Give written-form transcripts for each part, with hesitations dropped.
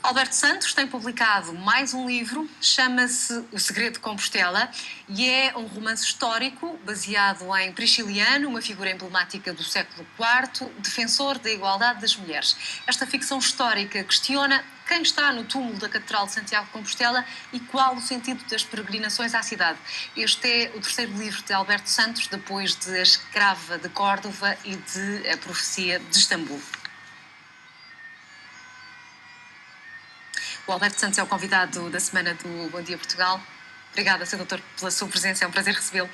Alberto Santos tem publicado mais um livro, chama-se O Segredo de Compostela, e é um romance histórico baseado em Prisciliano, uma figura emblemática do século IV, defensor da igualdade das mulheres. Esta ficção histórica questiona quem está no túmulo da Catedral de Santiago de Compostela e qual o sentido das peregrinações à cidade. Este é o terceiro livro de Alberto Santos, depois de A Escrava de Córdova e de A Profecia de Istambul. O Alberto Santos é o convidado da semana do Bom Dia Portugal. Obrigada, Sr. Doutor, pela sua presença, é um prazer recebê-lo.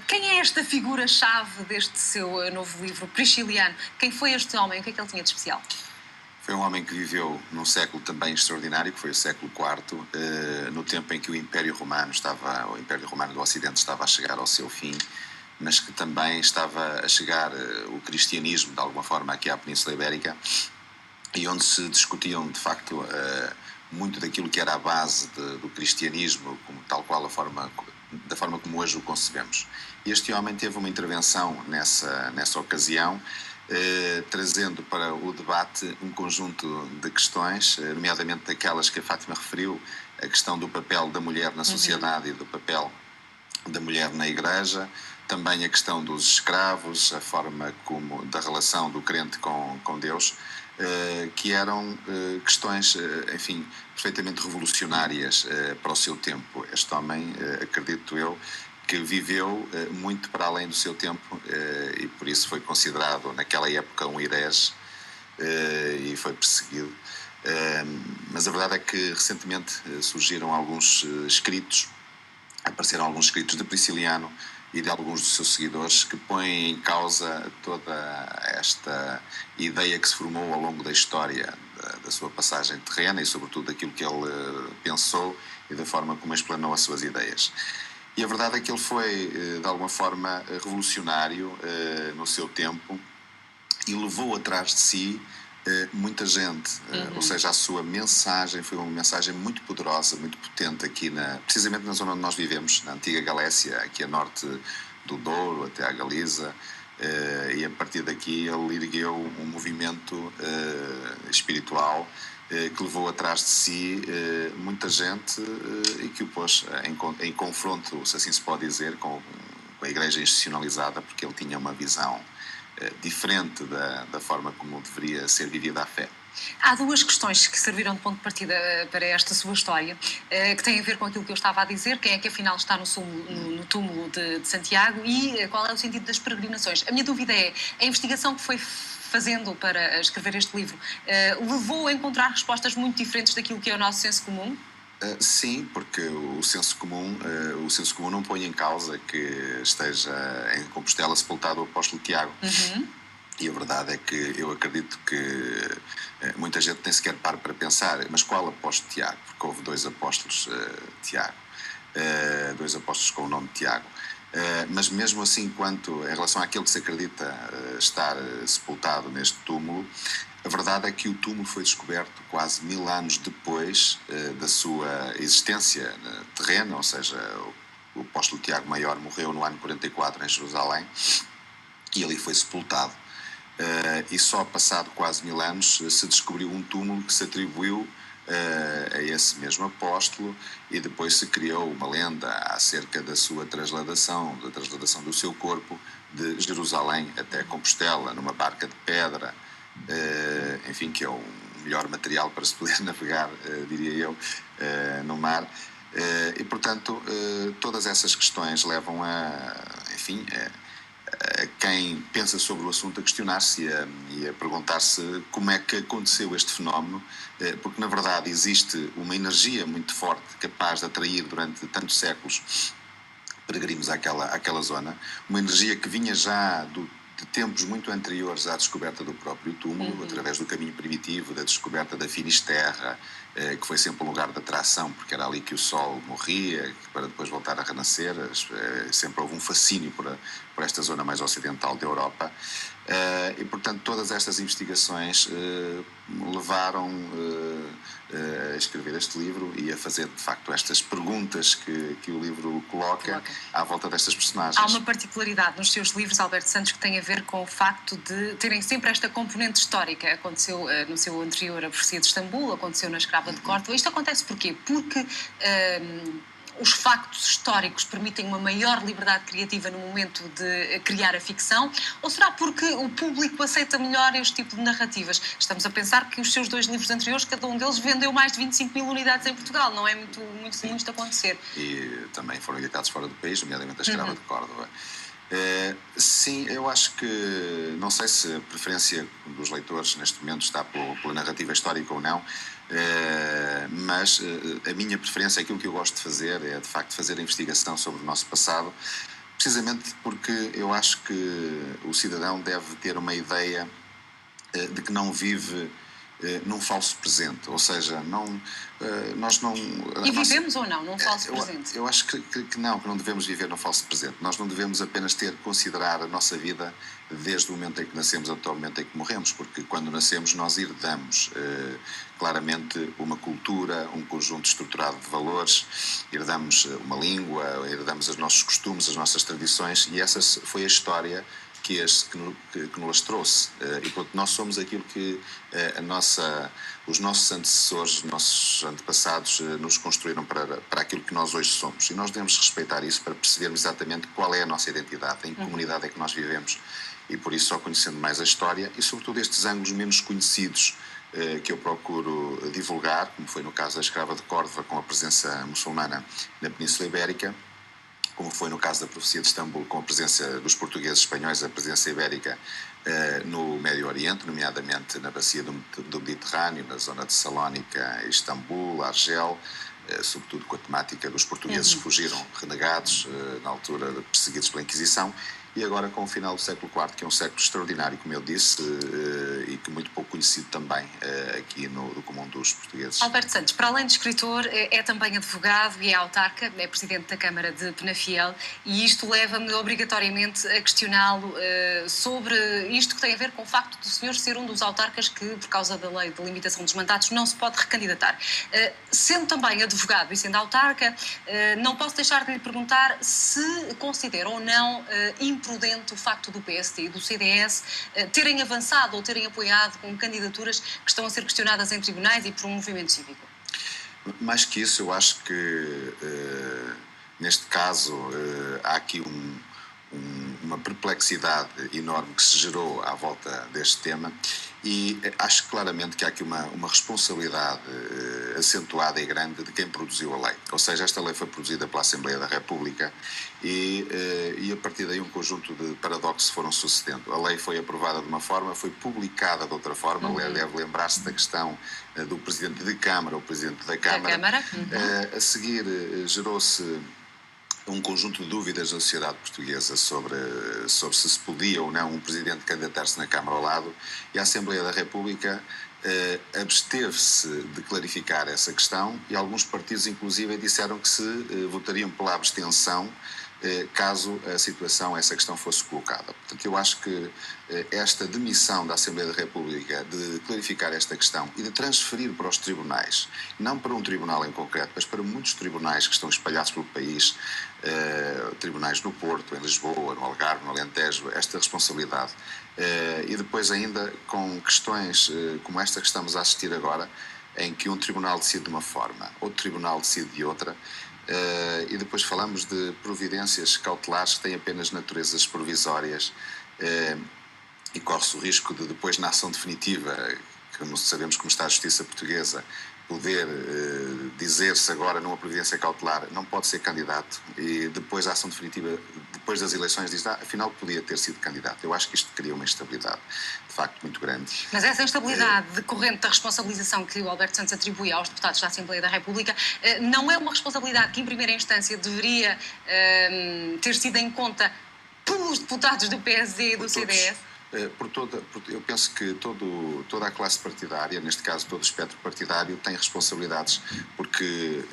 Quem é esta figura-chave deste seu novo livro, Prisciliano? Quem foi este homem? O que é que ele tinha de especial? Foi um homem que viveu num século também extraordinário, que foi o século IV, no tempo em que o Império Romano do Ocidente estava a chegar ao seu fim, mas que também estava a chegar o cristianismo, de alguma forma, aqui à Península Ibérica, e onde se discutiam, de facto, muito daquilo que era a base do cristianismo, tal qual da forma como hoje o concebemos. Este homem teve uma intervenção nessa ocasião, trazendo para o debate um conjunto de questões, nomeadamente daquelas que a Fátima referiu, a questão do papel da mulher na sociedade e do papel da mulher na Igreja, também a questão dos escravos, a forma da relação do crente com Deus, que eram questões, enfim, perfeitamente revolucionárias para o seu tempo. Este homem, acredito eu, que viveu muito para além do seu tempo e por isso foi considerado naquela época um herege e foi perseguido. Mas a verdade é que recentemente apareceram alguns escritos de Prisciliano e de alguns dos seus seguidores que põem em causa toda esta ideia que se formou ao longo da história da sua passagem terrena e sobretudo daquilo que ele pensou e da forma como explanou as suas ideias. E a verdade é que ele foi, de alguma forma, revolucionário no seu tempo e levou atrás de si muita gente, ou seja, a sua mensagem foi uma mensagem muito poderosa, muito potente aqui precisamente na zona onde nós vivemos, na antiga Galécia, aqui a norte do Douro até à Galiza, e a partir daqui ele ergueu um movimento espiritual que levou atrás de si muita gente e que o pôs em confronto, se assim se pode dizer, com a Igreja institucionalizada, porque ele tinha uma visão diferente da forma como deveria ser vivida a fé. Há duas questões que serviram de ponto de partida para esta sua história, que têm a ver com aquilo que eu estava a dizer, quem é que afinal está no túmulo de Santiago e qual é o sentido das peregrinações. A minha dúvida é, a investigação que foi fazendo para escrever este livro levou a encontrar respostas muito diferentes daquilo que é o nosso senso comum? Sim, porque o senso comum não põe em causa que esteja em Compostela sepultado o apóstolo Tiago. E a verdade é que eu acredito que muita gente nem sequer para pensar, mas qual apóstolo Tiago? Porque houve dois apóstolos Tiago, dois apóstolos com o nome de Tiago. Mas mesmo assim, em relação àquele que se acredita estar sepultado neste túmulo, a verdade é que o túmulo foi descoberto quase 1000 anos depois da sua existência terrena, ou seja, o apóstolo Tiago Maior morreu no ano 44 em Jerusalém e ali foi sepultado. E só passado quase 1000 anos se descobriu um túmulo que se atribuiu a esse mesmo apóstolo e depois se criou uma lenda acerca da sua trasladação do seu corpo de Jerusalém até Compostela, numa barca de pedra, enfim, que é o melhor material para se poder navegar, diria eu, no mar. E, portanto, todas essas questões levam enfim, quem pensa sobre o assunto a questionar-se e a perguntar-se como é que aconteceu este fenómeno, porque na verdade existe uma energia muito forte capaz de atrair durante tantos séculos peregrinos àquela zona, uma energia que vinha já de tempos muito anteriores à descoberta do próprio túmulo, através do caminho primitivo, da descoberta da Finisterra, que foi sempre um lugar de atração, porque era ali que o sol morria, para depois voltar a renascer. Sempre houve um fascínio por esta zona mais ocidental da Europa. E, portanto, todas estas investigações levaram a escrever este livro e a fazer, de facto, estas perguntas que o livro coloca à volta destas personagens. Há uma particularidade nos seus livros, Alberto Santos, que tem a ver com o facto de terem sempre esta componente histórica. Aconteceu no seu anterior A Profecia de Istambul, aconteceu na Escrava de Córdoba. Isto acontece porquê? Porque os factos históricos permitem uma maior liberdade criativa no momento de criar a ficção, ou será porque o público aceita melhor este tipo de narrativas? Estamos a pensar que os seus 2 livros anteriores, cada um deles vendeu mais de 25 mil unidades em Portugal, não é muito de acontecer. E também foram editados fora do país, nomeadamente A Escrava de Córdoba. Sim, eu acho que, não sei se a preferência dos leitores neste momento está pela narrativa histórica ou não, mas a minha preferência, aquilo que eu gosto de fazer é de facto fazer a investigação sobre o nosso passado, precisamente porque eu acho que o cidadão deve ter uma ideia de que não vive num falso presente, ou seja, nós não... E vivemos ou não num falso presente? Eu acho que não devemos viver num falso presente. Nós não devemos apenas considerar a nossa vida desde o momento em que nascemos até o momento em que morremos, porque quando nascemos nós herdamos claramente uma cultura, um conjunto estruturado de valores, herdamos uma língua, herdamos os nossos costumes, as nossas tradições, e essa foi a história que nos trouxe. E portanto, nós somos aquilo que os nossos antecessores, os nossos antepassados nos construíram para aquilo que nós hoje somos. E nós devemos respeitar isso para percebermos exatamente qual é a nossa identidade, em que comunidade é que nós vivemos. E por isso, só conhecendo mais a história e sobretudo estes ângulos menos conhecidos que eu procuro divulgar, como foi no caso da Escrava de Córdoba, com a presença muçulmana na Península Ibérica, como foi no caso da Profecia de Istambul, com a presença dos portugueses espanhóis, a presença ibérica no Médio Oriente, nomeadamente na bacia do Mediterrâneo, na zona de Salónica, Istambul, Argel, sobretudo com a temática dos portugueses que fugiram renegados, na altura perseguidos pela Inquisição, e agora com o final do século IV, que é um século extraordinário, como eu disse, e que muito pouco conhecido também aqui no comum dos portugueses. Alberto Santos, para além de escritor, é também advogado e é autarca, é presidente da Câmara de Penafiel, e isto leva-me obrigatoriamente a questioná-lo sobre isto que tem a ver com o facto do senhor ser um dos autarcas que, por causa da lei de limitação dos mandatos, não se pode recandidatar. Sendo também advogado e sendo autarca, não posso deixar de lhe perguntar se considera ou não imprudente o facto do PSD e do CDS terem avançado ou terem apoiado com candidaturas que estão a ser questionadas em tribunais e por um movimento cívico. Mais que isso, eu acho que neste caso há aqui uma perplexidade enorme que se gerou à volta deste tema e acho claramente que há aqui uma responsabilidade acentuada e grande de quem produziu a lei. Ou seja, esta lei foi produzida pela Assembleia da República e a partir daí um conjunto de paradoxos foram sucedendo. A lei foi aprovada de uma forma, foi publicada de outra forma. Deve lembrar-se da questão do Presidente de Câmara, o Presidente da Câmara. A seguir gerou-se um conjunto de dúvidas da sociedade portuguesa sobre se podia ou não um presidente candidatar-se na Câmara ao lado, e a Assembleia da República absteve-se de clarificar essa questão e alguns partidos inclusive disseram que se votariam pela abstenção caso essa questão fosse colocada. Portanto, eu acho que esta demissão da Assembleia da República de clarificar esta questão e de transferir para os tribunais, não para um tribunal em concreto, mas para muitos tribunais que estão espalhados pelo país, tribunais no Porto, em Lisboa, no Algarve, no Alentejo, esta responsabilidade. E depois ainda com questões como esta que estamos a assistir agora, em que um tribunal decide de uma forma, outro tribunal decide de outra, e depois falamos de providências cautelares que têm apenas naturezas provisórias e corre-se o risco de depois na ação definitiva, que não sabemos como está a justiça portuguesa, poder dizer-se agora numa providência cautelar não pode ser candidato e depois a ação definitiva, depois das eleições, diz afinal podia ter sido candidato. Eu acho que isto cria uma instabilidade de facto muito grande. Mas essa instabilidade decorrente da responsabilização que o Alberto Santos atribui aos deputados da Assembleia da República não é uma responsabilidade que em primeira instância deveria ter sido em conta pelos deputados do PSD e do CDS? Eu penso que toda a classe partidária, neste caso todo o espectro partidário, tem responsabilidades, porque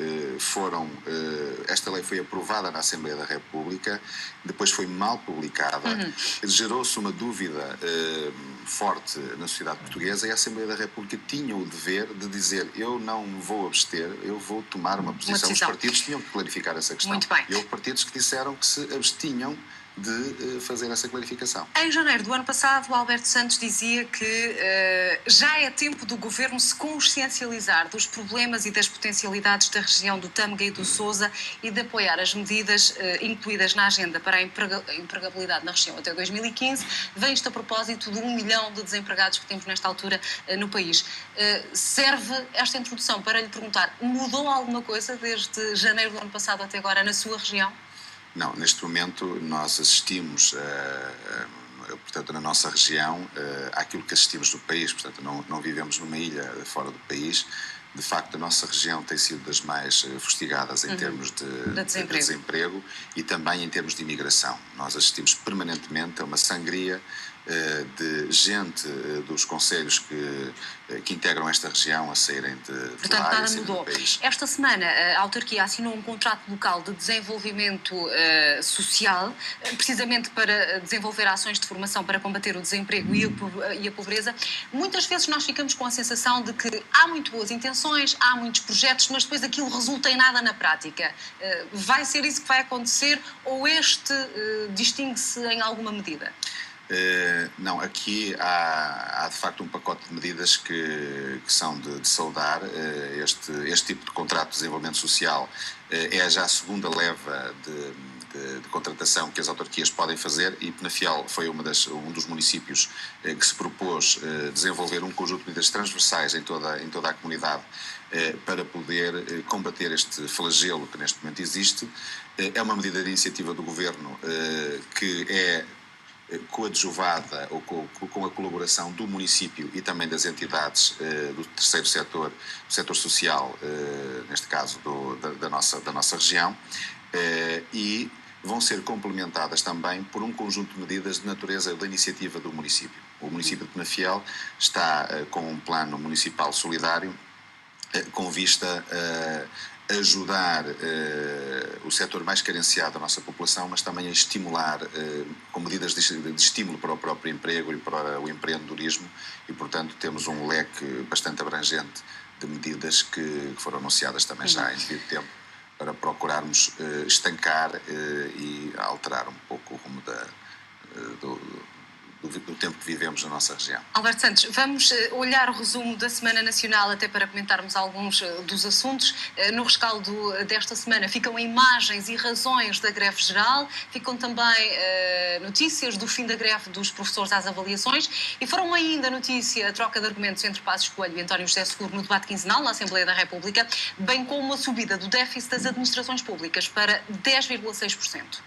esta lei foi aprovada na Assembleia da República, depois foi mal publicada, gerou-se uma dúvida forte na sociedade portuguesa, e a Assembleia da República tinha o dever de dizer: eu não vou abster, eu vou tomar uma posição. Os partidos tinham que clarificar essa questão. Muito bem. E houve partidos que disseram que se abstinham de fazer essa clarificação. Em janeiro do ano passado, o Alberto Santos dizia que já é tempo do Governo se consciencializar dos problemas e das potencialidades da região do Tâmega e do Sousa e de apoiar as medidas incluídas na agenda para a empregabilidade na região até 2015. Vem isto a propósito de 1 milhão de desempregados que temos nesta altura no país. Serve esta introdução para lhe perguntar: mudou alguma coisa desde janeiro do ano passado até agora na sua região? Não, neste momento nós assistimos, portanto, na nossa região, àquilo que assistimos no país. Portanto, não vivemos numa ilha fora do país. De facto, a nossa região tem sido das mais fustigadas em termos de desemprego e também em termos de imigração. Nós assistimos permanentemente a uma sangria de gente dos concelhos que integram esta região a saírem de Portanto, lá nada mudou. Esta semana a autarquia assinou um contrato local de desenvolvimento social, precisamente para desenvolver ações de formação para combater o desemprego e a pobreza. Muitas vezes nós ficamos com a sensação de que há muito boas intenções, há muitos projetos, mas depois aquilo resulta em nada na prática. Vai ser isso que vai acontecer, ou este distingue-se em alguma medida? Não, aqui há de facto um pacote de medidas que são de saudar. Este tipo de contrato de desenvolvimento social é já a segunda leva de contratação que as autarquias podem fazer, e Penafiel foi um dos municípios que se propôs desenvolver um conjunto de medidas transversais em toda a comunidade para poder combater este flagelo que neste momento existe. É uma medida de iniciativa do Governo que é coadjuvada ou com a colaboração do município e também das entidades do terceiro setor, do setor social, neste caso da nossa região, e vão ser complementadas também por um conjunto de medidas de natureza da iniciativa do município. O município de Penafiel está com um plano municipal solidário com vista a ajudar o setor mais carenciado da nossa população, mas também a estimular com medidas de estímulo para o próprio emprego e para o empreendedorismo, e portanto temos um leque bastante abrangente de medidas que foram anunciadas também já em devido tempo, para procurarmos estancar e alterar um pouco o rumo do tempo que vivemos na nossa região. Alberto Santos, vamos olhar o resumo da Semana Nacional até para comentarmos alguns dos assuntos. No rescaldo desta semana ficam imagens e razões da greve geral, ficam também notícias do fim da greve dos professores às avaliações, e foram ainda notícia a troca de argumentos entre Passos Coelho e António José Seguro no debate quinzenal na Assembleia da República, bem como a subida do déficit das administrações públicas para 10,6%.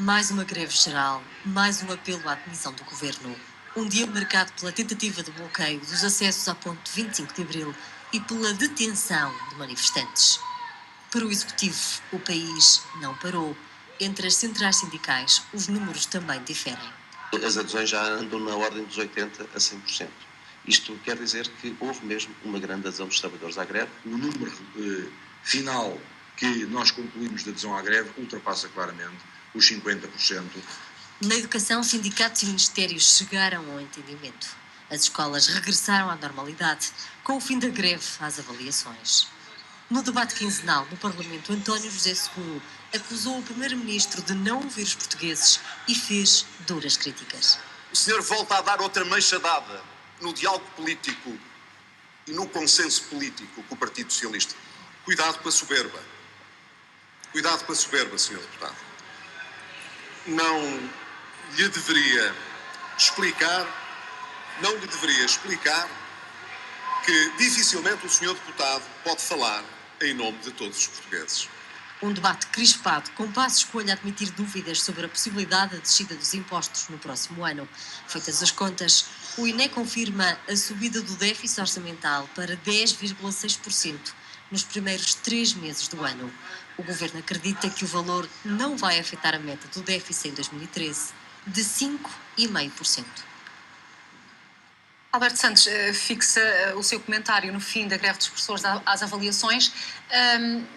Mais uma greve geral, mais um apelo à demissão do Governo. Um dia marcado pela tentativa de bloqueio dos acessos à ponte 25 de Abril e pela detenção de manifestantes. Para o Executivo, o país não parou. Entre as centrais sindicais, os números também diferem. As adesões já andam na ordem dos 80% a 100%. Isto quer dizer que houve mesmo uma grande adesão dos trabalhadores à greve. O número final que nós concluímos de adesão à greve ultrapassa claramente os 50%. Na educação, sindicatos e ministérios chegaram ao entendimento. As escolas regressaram à normalidade, com o fim da greve às avaliações. No debate quinzenal no Parlamento, António José Seguro acusou o Primeiro-Ministro de não ouvir os portugueses e fez duras críticas. O senhor volta a dar outra machadada no diálogo político e no consenso político com o Partido Socialista. Cuidado com a soberba. Cuidado com a soberba, senhor deputado. Não lhe deveria explicar que dificilmente o senhor deputado pode falar em nome de todos os portugueses. Um debate crispado, com Passos Coelho a admitir dúvidas sobre a possibilidade da descida dos impostos no próximo ano. Feitas as contas, o INE confirma a subida do déficit orçamental para 10,6%, nos primeiros 3 meses do ano. O governo acredita que o valor não vai afetar a meta do déficit em 2013, de 5,5%. Alberto Santos fixa o seu comentário no fim da greve dos professores às avaliações,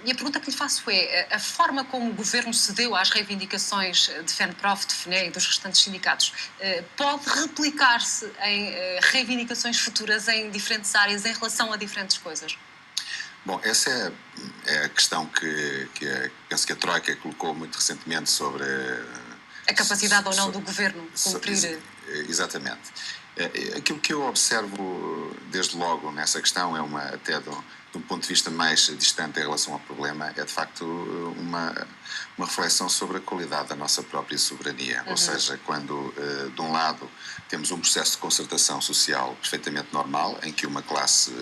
e a pergunta que lhe faço é: a forma como o governo cedeu às reivindicações de FENPROF, de FNE e dos restantes sindicatos pode replicar-se em reivindicações futuras em diferentes áreas em relação a diferentes coisas? Bom, essa é a questão que penso que a Troika colocou muito recentemente sobre a capacidade ou não do governo cumprir. Exatamente. Aquilo que eu observo desde logo nessa questão é até de um ponto de vista mais distante em relação ao problema, é de facto uma reflexão sobre a qualidade da nossa própria soberania. Ou seja, quando de um lado temos um processo de concertação social perfeitamente normal, em que uma classe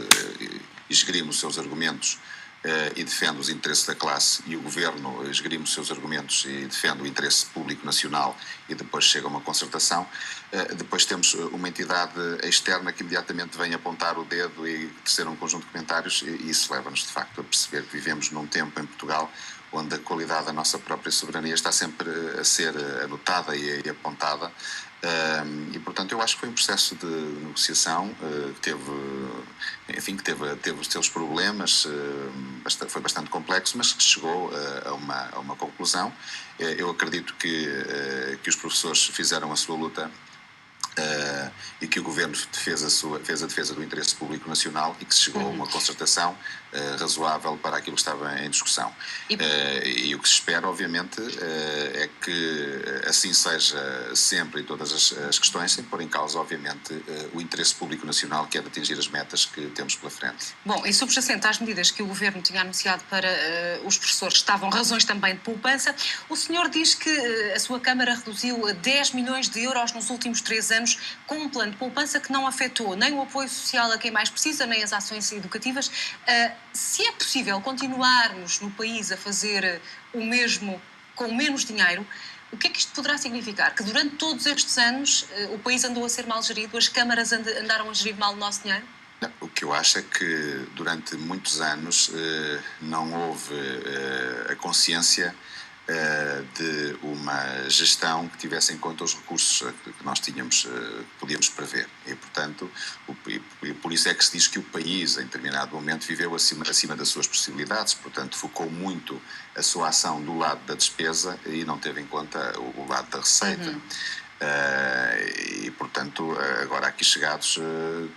esgrime os seus argumentos e defende os interesses da classe, e o governo esgrime os seus argumentos e defende o interesse público nacional, e depois chega a uma concertação, depois temos uma entidade externa que imediatamente vem apontar o dedo e tecer um conjunto de comentários, e isso leva-nos de facto a perceber que vivemos num tempo em Portugal onde a qualidade da nossa própria soberania está sempre a ser anotada e apontada. E portanto eu acho que foi um processo de negociação que teve os seus problemas, foi bastante complexo, mas que chegou a uma conclusão. Eu acredito que os professores fizeram a sua luta e que o governo fez a defesa do interesse público nacional, e que se chegou a uma concertação razoável para aquilo que estava em discussão. E o que se espera, obviamente, é que assim seja sempre em todas as questões, sem pôr em causa, obviamente, o interesse público nacional, que é de atingir as metas que temos pela frente. Bom, e subjacente às medidas que o governo tinha anunciado para os professores, estavam razões também de poupança. O senhor diz que a sua Câmara reduziu 10 milhões de euros nos últimos 3 anos com um plano de poupança que não afetou nem o apoio social a quem mais precisa, nem as ações educativas. Se é possível continuarmos no país a fazer o mesmo com menos dinheiro, o que é que isto poderá significar? Que durante todos estes anos o país andou a ser mal gerido, as câmaras andaram a gerir mal o nosso dinheiro? Não, o que eu acho é que durante muitos anos não houve a consciência de uma gestão que tivesse em conta os recursos que nós podíamos prever. E, portanto, por isso é que se diz que o país, em determinado momento, viveu acima das suas possibilidades. Portanto, focou muito a sua ação do lado da despesa e não teve em conta o lado da receita. E, portanto, agora aqui chegados,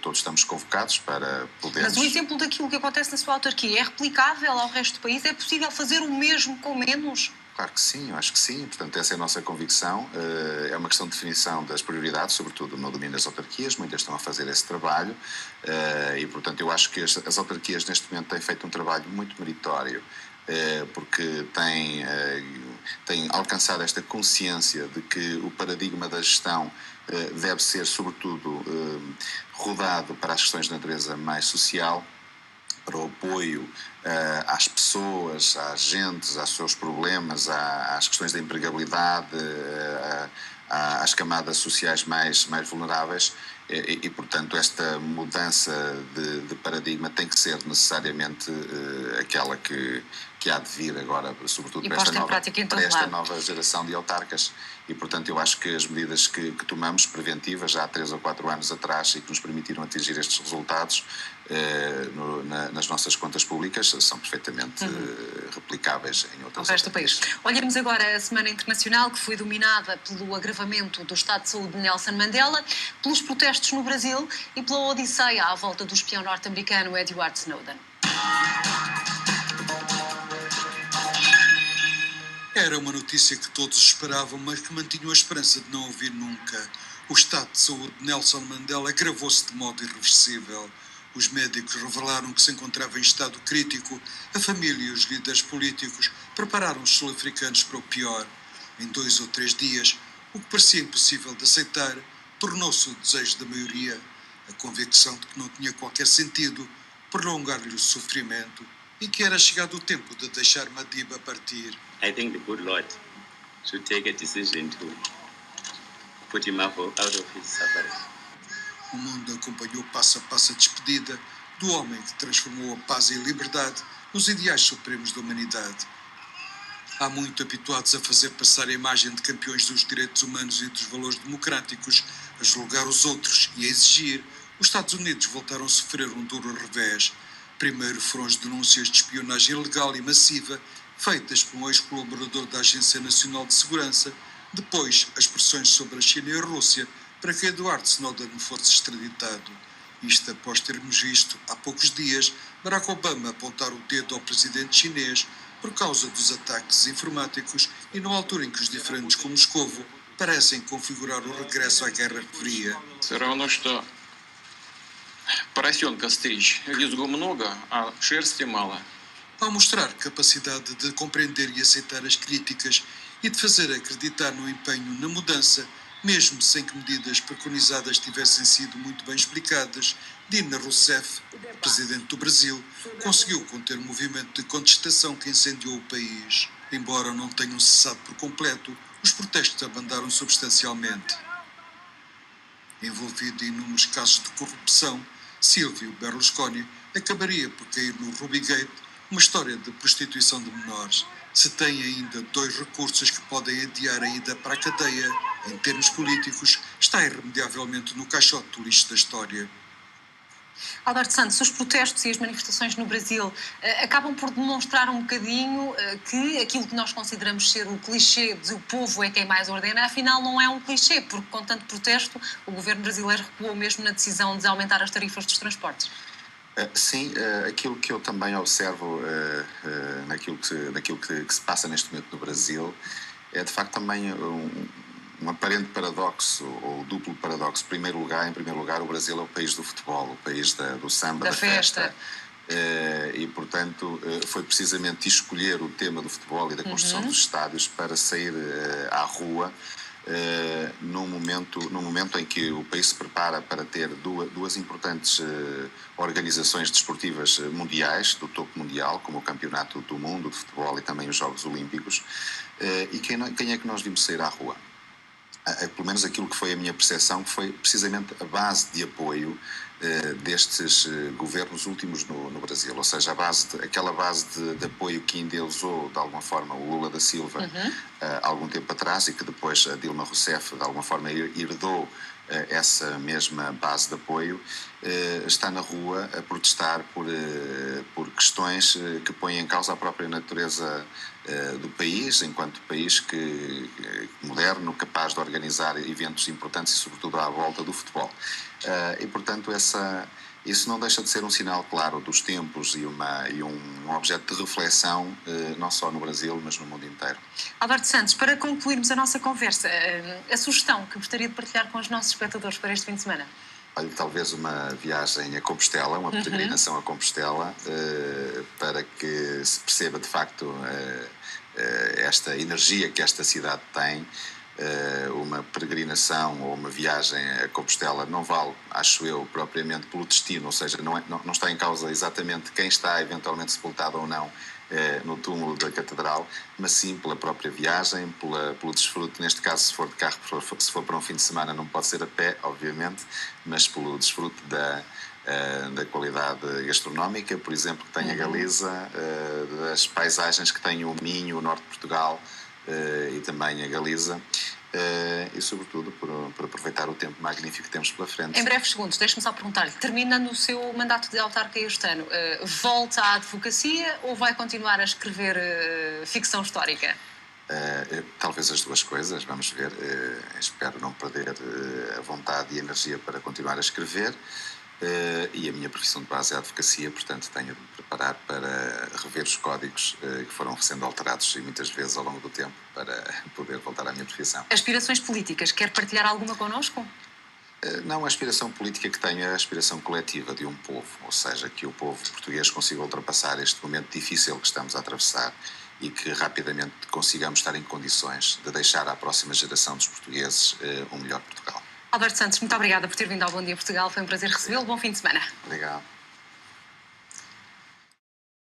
todos estamos convocados para podermos... Mas o exemplo daquilo que acontece na sua autarquia é replicável ao resto do país? É possível fazer o mesmo com menos? Claro que sim, eu acho que sim. Portanto, essa é a nossa convicção. É uma questão de definição das prioridades, sobretudo no domínio das autarquias. Muitas estão a fazer esse trabalho e, portanto, eu acho que as autarquias neste momento têm feito um trabalho muito meritório, porque têm alcançado esta consciência de que o paradigma da gestão deve ser, sobretudo, rodado para as questões de natureza mais social, para o apoio às pessoas, às gentes, aos seus problemas, às questões da empregabilidade, às camadas sociais mais vulneráveis. E, portanto, esta mudança de paradigma tem que ser necessariamente aquela que há de vir agora, sobretudo para esta nova geração de autarcas. E, portanto, eu acho que as medidas que tomamos, preventivas, já há 3 ou 4 anos atrás, e que nos permitiram atingir estes resultados nas nossas contas públicas, são perfeitamente replicáveis em outras resto do país. Olhamos agora a Semana Internacional, que foi dominada pelo agravamento do estado de saúde de Nelson Mandela, pelos protestos no Brasil e pela odisseia à volta do espião norte-americano Edward Snowden. Era uma notícia que todos esperavam, mas que mantinham a esperança de não ouvir nunca. O estado de saúde de Nelson Mandela agravou-se de modo irreversível. Os médicos revelaram que se encontrava em estado crítico. A família e os líderes políticos prepararam os sul-africanos para o pior. Em 2 ou 3 dias, o que parecia impossível de aceitar tornou-se o desejo da maioria, a convicção de que não tinha qualquer sentido prolongar-lhe o sofrimento e que era chegado o tempo de deixar Madiba partir. I think the good Lord should take a decision to put him out of his suffering. O mundo acompanhou passo a passo a despedida do homem que transformou a paz em liberdade nos ideais supremos da humanidade. Há muito habituados a fazer passar a imagem de campeões dos direitos humanos e dos valores democráticos, a julgar os outros e a exigir, os Estados Unidos voltaram a sofrer um duro revés. Primeiro foram as denúncias de espionagem ilegal e massiva, feitas por um ex-colaborador da Agência Nacional de Segurança, depois as pressões sobre a China e a Rússia para que Edward Snowden fosse extraditado. Isto após termos visto, há poucos dias, Barack Obama apontar o dedo ao presidente chinês por causa dos ataques informáticos e numa altura em que os diferentes com Moscovo parecem configurar o regresso à Guerra Fria. Все равно, что поросенка стричь. Визгу много, а шерсти мало. Ao mostrar capacidade de compreender e aceitar as críticas e de fazer acreditar no empenho na mudança, mesmo sem que medidas preconizadas tivessem sido muito bem explicadas, Dilma Rousseff, presidente do Brasil, conseguiu conter o movimento de contestação que incendiou o país. Embora não tenham cessado por completo, os protestos abandaram substancialmente. Envolvido em inúmeros casos de corrupção, Silvio Berlusconi acabaria por cair no Rubygate, uma história de prostituição de menores. Se tem ainda 2 recursos que podem adiar a ida para a cadeia, em termos políticos, está irremediavelmente no caixote do lixo da história. Alberto Santos, os protestos e as manifestações no Brasil acabam por demonstrar um bocadinho que aquilo que nós consideramos ser o clichê de o povo é quem mais ordena, afinal não é um clichê, porque com tanto protesto o governo brasileiro recuou mesmo na decisão de aumentar as tarifas dos transportes. Sim, aquilo que eu também observo naquilo que se passa neste momento no Brasil é de facto também um aparente paradoxo, ou duplo paradoxo. Em primeiro lugar, o Brasil é o país do futebol, o país do samba, da festa. E, portanto, foi precisamente escolher o tema do futebol e da construção dos estádios para sair à rua num momento em que o país se prepara para ter duas importantes organizações desportivas mundiais, do topo mundial, como o Campeonato do Mundo de Futebol e também os Jogos Olímpicos. E quem é que nós vimos sair à rua? Pelo menos aquilo que foi a minha percepção, que foi precisamente a base de apoio destes governos últimos no Brasil, ou seja, aquela base de apoio que endeusou de alguma forma o Lula da Silva há algum tempo atrás e que depois a Dilma Rousseff de alguma forma herdou essa mesma base de apoio, está na rua a protestar por questões que põem em causa a própria natureza do país, enquanto país moderno, capaz de organizar eventos importantes e sobretudo à volta do futebol. E portanto isso não deixa de ser um sinal claro dos tempos e um objeto de reflexão, não só no Brasil, mas no mundo inteiro. Alberto Santos, para concluirmos a nossa conversa, a sugestão que gostaria de partilhar com os nossos espectadores para este fim de semana? Olha, talvez uma viagem a Compostela, uma peregrinação a Compostela, para que se perceba de facto esta energia que esta cidade tem. Uma peregrinação ou uma viagem a Compostela não vale, acho eu, propriamente pelo destino, ou seja, não está em causa exatamente quem está eventualmente sepultado ou não no túmulo da catedral, mas sim pela própria viagem, pelo desfrute. Neste caso, se for de carro, se for para um fim de semana, não pode ser a pé, obviamente, mas pelo desfrute da qualidade gastronómica, por exemplo, que tem a Galiza, das paisagens que tem o Minho, o norte de Portugal, e também a Galiza, e sobretudo por aproveitar o tempo magnífico que temos pela frente. Em breves segundos, deixe-me só perguntar-lhe, terminando o seu mandato de autarca este ano, volta à advocacia ou vai continuar a escrever ficção histórica? Talvez as duas coisas, vamos ver. Espero não perder a vontade e a energia para continuar a escrever. E a minha profissão de base é a advocacia, portanto tenho de me preparar para rever os códigos que foram sendo alterados e muitas vezes ao longo do tempo para poder voltar à minha profissão. Aspirações políticas, quer partilhar alguma connosco? Não, a aspiração política que tenho é a aspiração coletiva de um povo, ou seja, que o povo português consiga ultrapassar este momento difícil que estamos a atravessar e que rapidamente consigamos estar em condições de deixar à próxima geração dos portugueses um melhor Portugal. Alberto Santos, muito obrigada por ter vindo ao Bom Dia Portugal. Foi um prazer recebê-lo. Bom fim de semana. Obrigado.